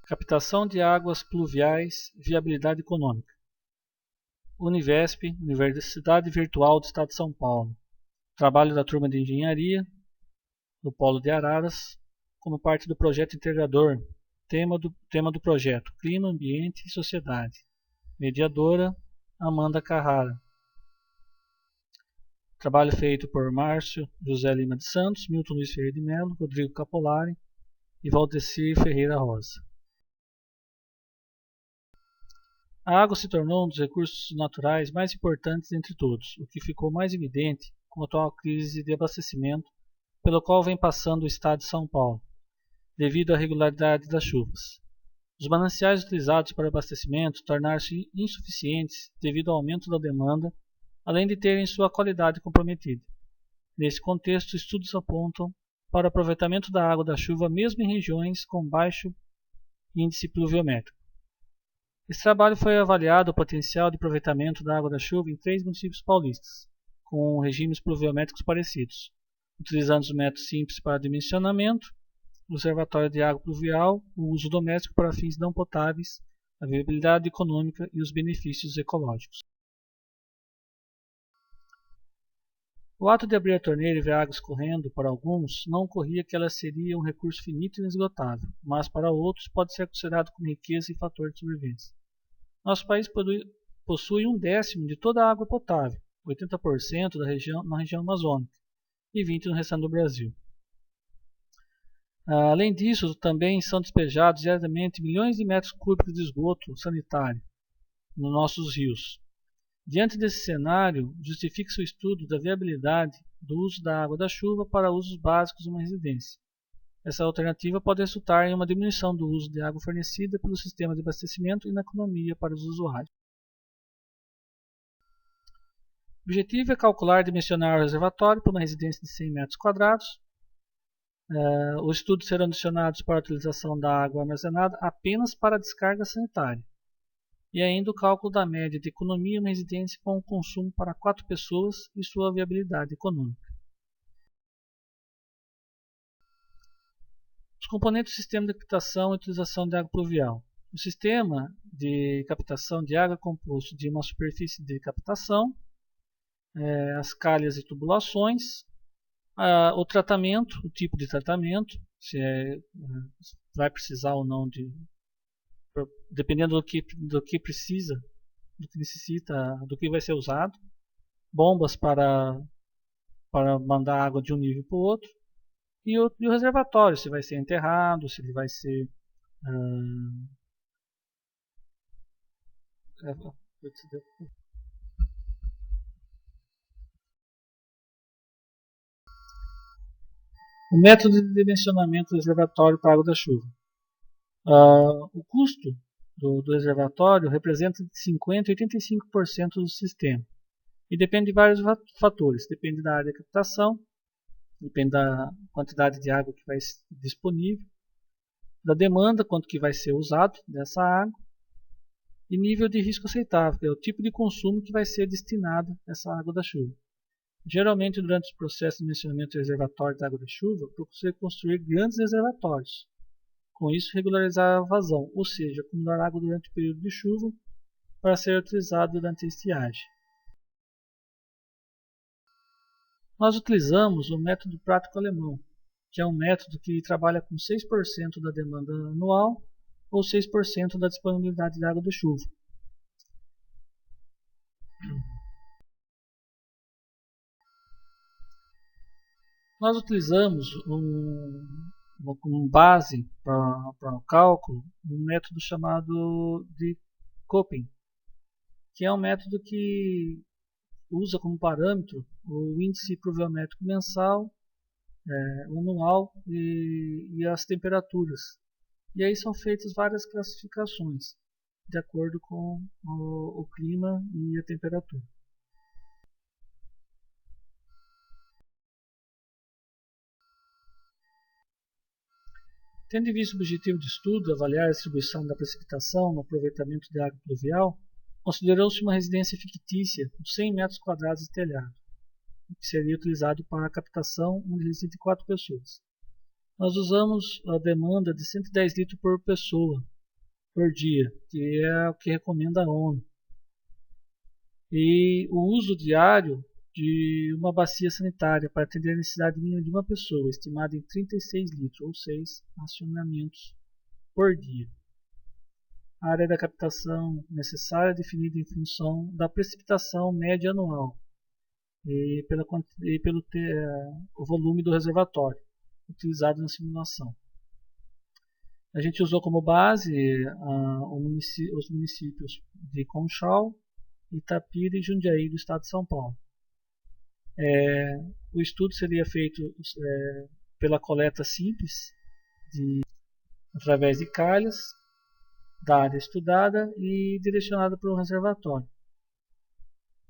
Captação de águas pluviais, viabilidade econômica. Univesp, Universidade Virtual do Estado de São Paulo. Trabalho da turma de Engenharia, do Polo de Araras, como parte do projeto integrador. Tema do projeto: Clima, Ambiente e Sociedade. Mediadora: Amanda Carrara. Trabalho feito por Márcio José Lima de Santos, Milton Luiz Ferreira de Mello, Rodrigo Capolari e Valdecir Ferreira Rosa. A água se tornou um dos recursos naturais mais importantes entre todos, o que ficou mais evidente com a atual crise de abastecimento pelo qual vem passando o estado de São Paulo, devido à regularidade das chuvas. Os mananciais utilizados para abastecimento tornaram-se insuficientes devido ao aumento da demanda, além de terem sua qualidade comprometida. Nesse contexto, estudos apontam para o aproveitamento da água da chuva mesmo em regiões com baixo índice pluviométrico. Esse trabalho foi avaliado o potencial de aproveitamento da água da chuva em 3 municípios paulistas, com regimes pluviométricos parecidos, utilizando os métodos simples para dimensionamento, o reservatório de água pluvial, o uso doméstico para fins não potáveis, a viabilidade econômica e os benefícios ecológicos. O ato de abrir a torneira e ver a água escorrendo, para alguns, não ocorria que ela seria um recurso finito e inesgotável, mas para outros pode ser considerado como riqueza e fator de sobrevivência. Nosso país possui 1/10 de toda a água potável, 80% na região amazônica e 20% no restante do Brasil. Além disso, também são despejados diariamente milhões de metros cúbicos de esgoto sanitário nos nossos rios. Diante desse cenário, justifica-se o estudo da viabilidade do uso da água da chuva para usos básicos de uma residência. Essa alternativa pode resultar em uma diminuição do uso de água fornecida pelo sistema de abastecimento e na economia para os usuários. O objetivo é calcular e dimensionar o reservatório para uma residência de 100 metros quadrados. Os estudos serão direcionados para a utilização da água armazenada apenas para a descarga sanitária. E ainda o cálculo da média de economia em uma residência com consumo para 4 pessoas e sua viabilidade econômica. Os componentes do sistema de captação e utilização de água pluvial. O sistema de captação de água é composto de uma superfície de captação, as calhas e tubulações, o tratamento, o tipo de tratamento, se vai precisar ou não dependendo do que precisa, do que necessita, do que vai ser usado, bombas para mandar água de um nível para o outro, e o reservatório, se vai ser enterrado, se ele vai ser o método de dimensionamento do reservatório para a água da chuva. O custo do reservatório representa de 50% a 85% do sistema e depende de vários fatores. Depende da área de captação, depende da quantidade de água que vai ser disponível, da demanda, quanto que vai ser usado dessa água, e nível de risco aceitável, que é o tipo de consumo que vai ser destinado a essa água da chuva. Geralmente, durante os processos de dimensionamento do reservatório da água da chuva, procura construir grandes reservatórios. Com isso, regularizar a vazão, ou seja, acumular água durante o período de chuva para ser utilizado durante a estiagem. Nós utilizamos o método prático alemão, que é um método que trabalha com 6% da demanda anual ou 6% da disponibilidade de água de chuva. Nós utilizamos como base para o cálculo um método chamado de Köppen, que é um método que usa como parâmetro o índice pluviométrico mensal, anual e as temperaturas. E aí são feitas várias classificações de acordo com o clima e a temperatura. Tendo em vista o objetivo de estudo, avaliar a distribuição da precipitação no aproveitamento de água pluvial, considerou-se uma residência fictícia com 100 metros quadrados de telhado, que seria utilizado para a captação onde reside 4 pessoas. Nós usamos a demanda de 110 litros por pessoa por dia, que é o que recomenda a ONU. E o uso diário de uma bacia sanitária para atender a necessidade mínima de uma pessoa, estimada em 36 litros, ou 6 racionamentos por dia. A área da captação necessária é definida em função da precipitação média anual e pelo o volume do reservatório utilizado na simulação. A gente usou como base os municípios de Conchal, Itapira e Jundiaí do estado de São Paulo. O estudo seria feito pela coleta simples, através de calhas da área estudada e direcionada para o reservatório.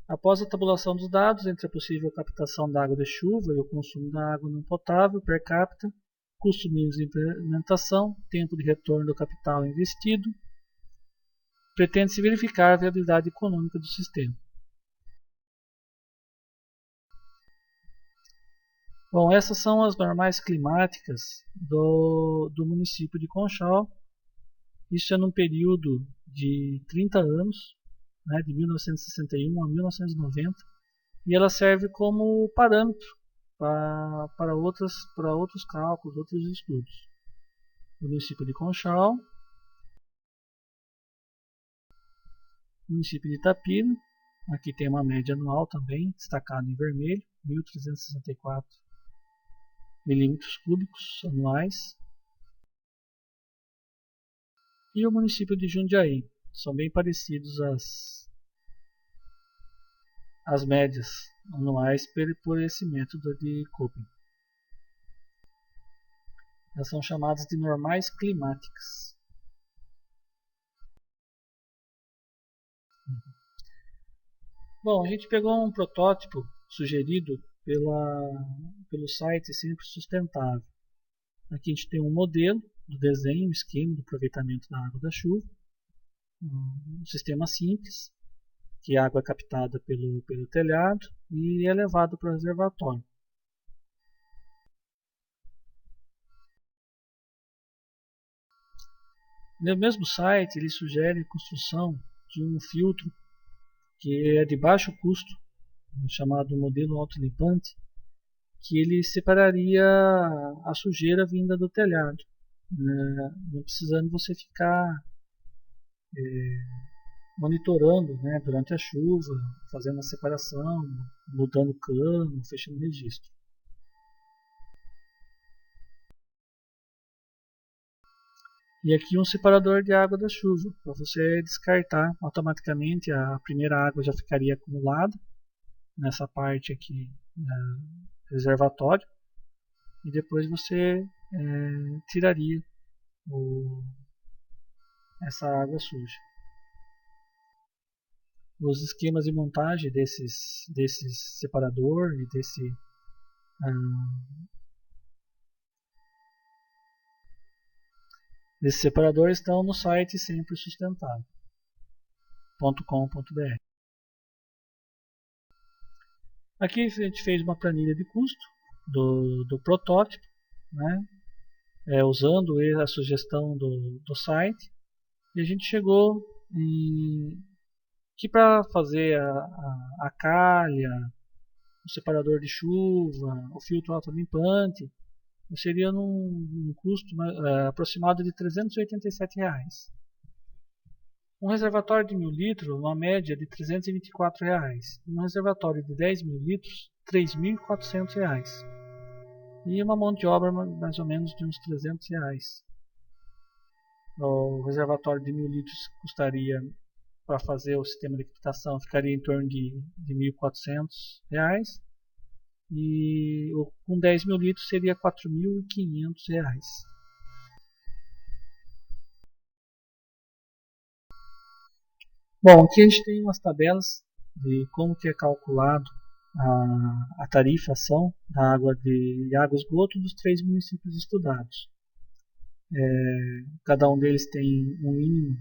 Após a tabulação dos dados entre a possível captação da água de chuva e o consumo da água não potável per capita, custo mínimo de implementação, tempo de retorno do capital investido, pretende-se verificar a viabilidade econômica do sistema. Bom, essas são as normais climáticas do município de Conchal. Isso é num período de 30 anos, né, de 1961 a 1990, e ela serve como parâmetro para outros cálculos, outros estudos. O município de Conchal, município de Itapira, aqui tem uma média anual também, destacada em vermelho, 1.364 milímetros cúbicos anuais. E o município de Jundiaí, são bem parecidos as médias anuais por esse método de Köppen. Elas são chamadas de normais climáticas. Bom, a gente pegou um protótipo sugerido pelo site Sempre Sustentável. Aqui a gente tem um modelo do desenho, um esquema do aproveitamento da água da chuva, um sistema simples, que a água é captada pelo telhado e é levada para o reservatório. No mesmo site, ele sugere a construção de um filtro que é de baixo custo, chamado modelo autolimpante, que ele separaria a sujeira vinda do telhado, né, não precisando você ficar monitorando, né, durante a chuva, fazendo a separação, mudando o cano, fechando o registro. E aqui um separador de água da chuva, para você descartar automaticamente. A primeira água já ficaria acumulada nessa parte aqui reservatório, e depois você tiraria essa água suja. Os esquemas de montagem desse separador e desse separador estão no site sempresustentável.com.br. Aqui a gente fez uma planilha de custo do protótipo, né, usando a sugestão do site, e a gente chegou que para fazer a calha, o separador de chuva, o filtro autolimpante, seria num custo aproximado de R$ 387. Um reservatório de 1.000 litros, uma média de R$ 324. E um reservatório de 10.000 litros, R$ 3.400. E uma mão de obra mais ou menos de uns R$ 300. O reservatório de 1.000 litros custaria, para fazer o sistema de captação, ficaria em torno de R$ 1.400. E com 10.000 litros seria R$ 4.500. Bom, aqui a gente tem umas tabelas de como que é calculado a tarifação da água de água e esgoto dos 3 municípios estudados. Cada um deles tem um mínimo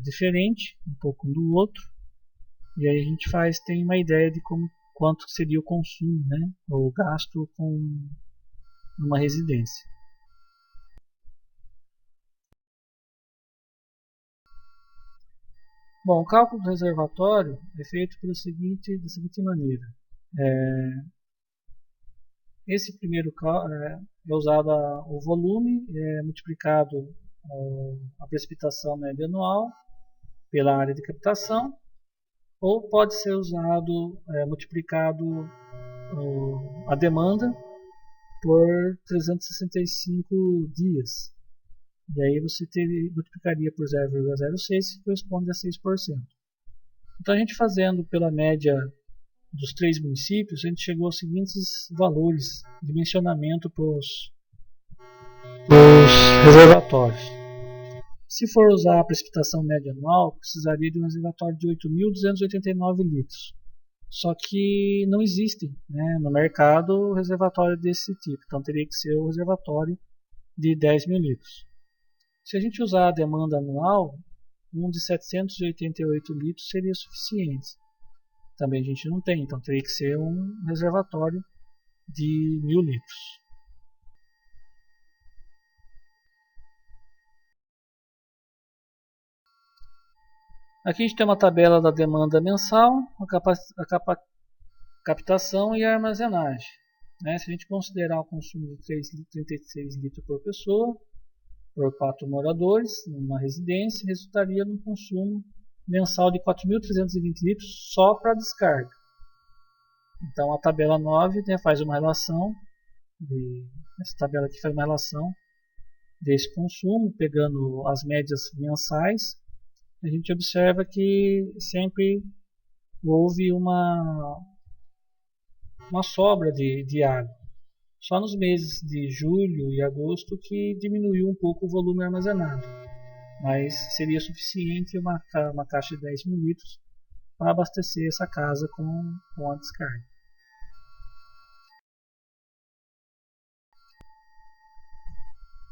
diferente, um pouco um do outro, e aí a gente tem uma ideia de quanto seria o consumo, né, ou o gasto com uma residência. Bom, o cálculo do reservatório é feito da seguinte maneira. Esse primeiro cálculo é usado o volume multiplicado a precipitação média anual pela área de captação, ou pode ser usado multiplicado a demanda por 365 dias. E aí você multiplicaria por 0,06, que corresponde a 6%. Então a gente fazendo pela média dos 3 municípios, a gente chegou aos seguintes valores de dimensionamento para os reservatórios. Se for usar a precipitação média anual, precisaria de um reservatório de 8.289 litros. Só que não existe, né, no mercado reservatório desse tipo, então teria que ser o reservatório de 10.000 litros. Se a gente usar a demanda anual, um de 788 litros seria suficiente. Também a gente não tem, então teria que ser um reservatório de 1.000 litros. Aqui a gente tem uma tabela da demanda mensal, a captação e a armazenagem. Né? Se a gente considerar o consumo de 36 litros por pessoa, por 4 moradores, numa residência, resultaria num consumo mensal de 4.320 litros só para descarga. Então a tabela 9, né, faz uma relação, essa tabela aqui faz uma relação desse consumo, pegando as médias mensais. A gente observa que sempre houve uma sobra de água. Só nos meses de julho e agosto que diminuiu um pouco o volume armazenado, mas seria suficiente uma caixa de 10.000 litros para abastecer essa casa com a descarga.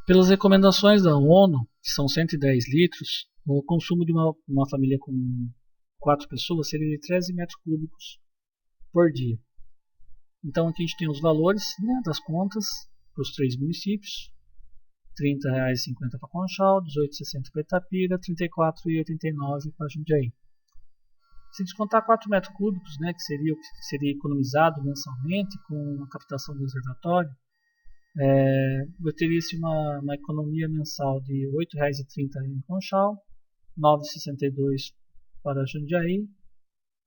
Pelas recomendações da ONU, que são 110 litros, o consumo de uma família com 4 pessoas seria de 13 metros cúbicos por dia. Então aqui a gente tem os valores, né, das contas para os 3 municípios. R$ 30,50 para Conchal, R$ 18,60 para Itapira, R$ 34,89 para Jundiaí. Se descontar 4 metros cúbicos, né, que seria o que seria economizado mensalmente com a captação do reservatório, eu teria uma economia mensal de R$ 8,30 em Conchal, R$ 9,62 para Jundiaí,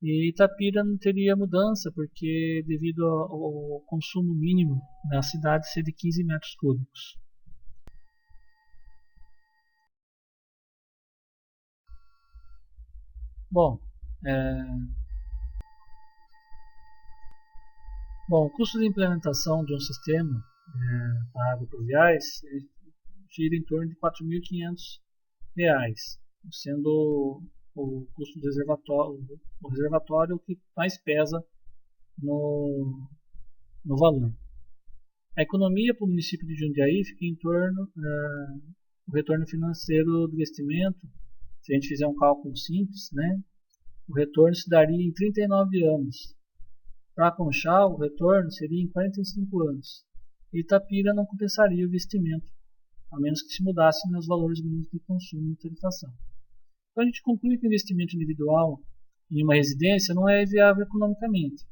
e Itapira não teria mudança, porque devido ao consumo mínimo na cidade ser de 15 metros cúbicos. Bom, o custo de implementação de um sistema para agropluviais gira em torno de R$ 4.500, sendo o custo do reservatório o que mais pesa no valor. A economia para o município de Jundiaí fica em torno o retorno financeiro do investimento. Se a gente fizer um cálculo simples, né, o retorno se daria em 39 anos. Para Conchal, o retorno seria em 45 anos. E Itapira não compensaria o investimento, a menos que se mudassem os valores mínimos de consumo e tarifação. Então a gente conclui que o investimento individual em uma residência não é viável economicamente.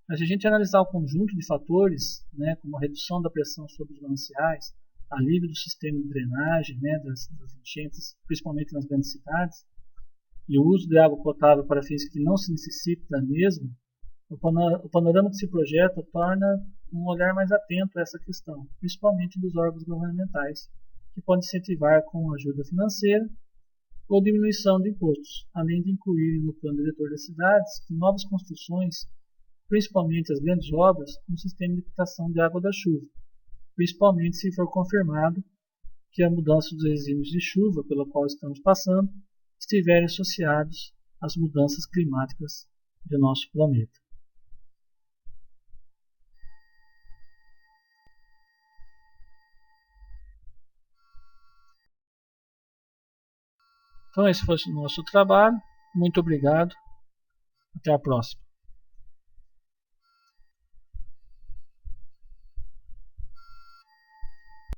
Mas se a gente analisar o conjunto de fatores, né, como a redução da pressão sobre os mananciais, alívio do sistema de drenagem, né, das enchentes, principalmente nas grandes cidades, e o uso de água potável para fins que não se necessita mesmo, o panorama que se projeta torna um olhar mais atento a essa questão, principalmente dos órgãos governamentais, que podem incentivar com ajuda financeira ou diminuição de impostos, além de incluir no plano diretor das cidades que novas construções, principalmente as grandes obras, um sistema de captação de água da chuva, principalmente se for confirmado que a mudança dos regímenes de chuva pelo qual estamos passando estiverem associados às mudanças climáticas do nosso planeta. Então esse foi o nosso trabalho. Muito obrigado. Até a próxima.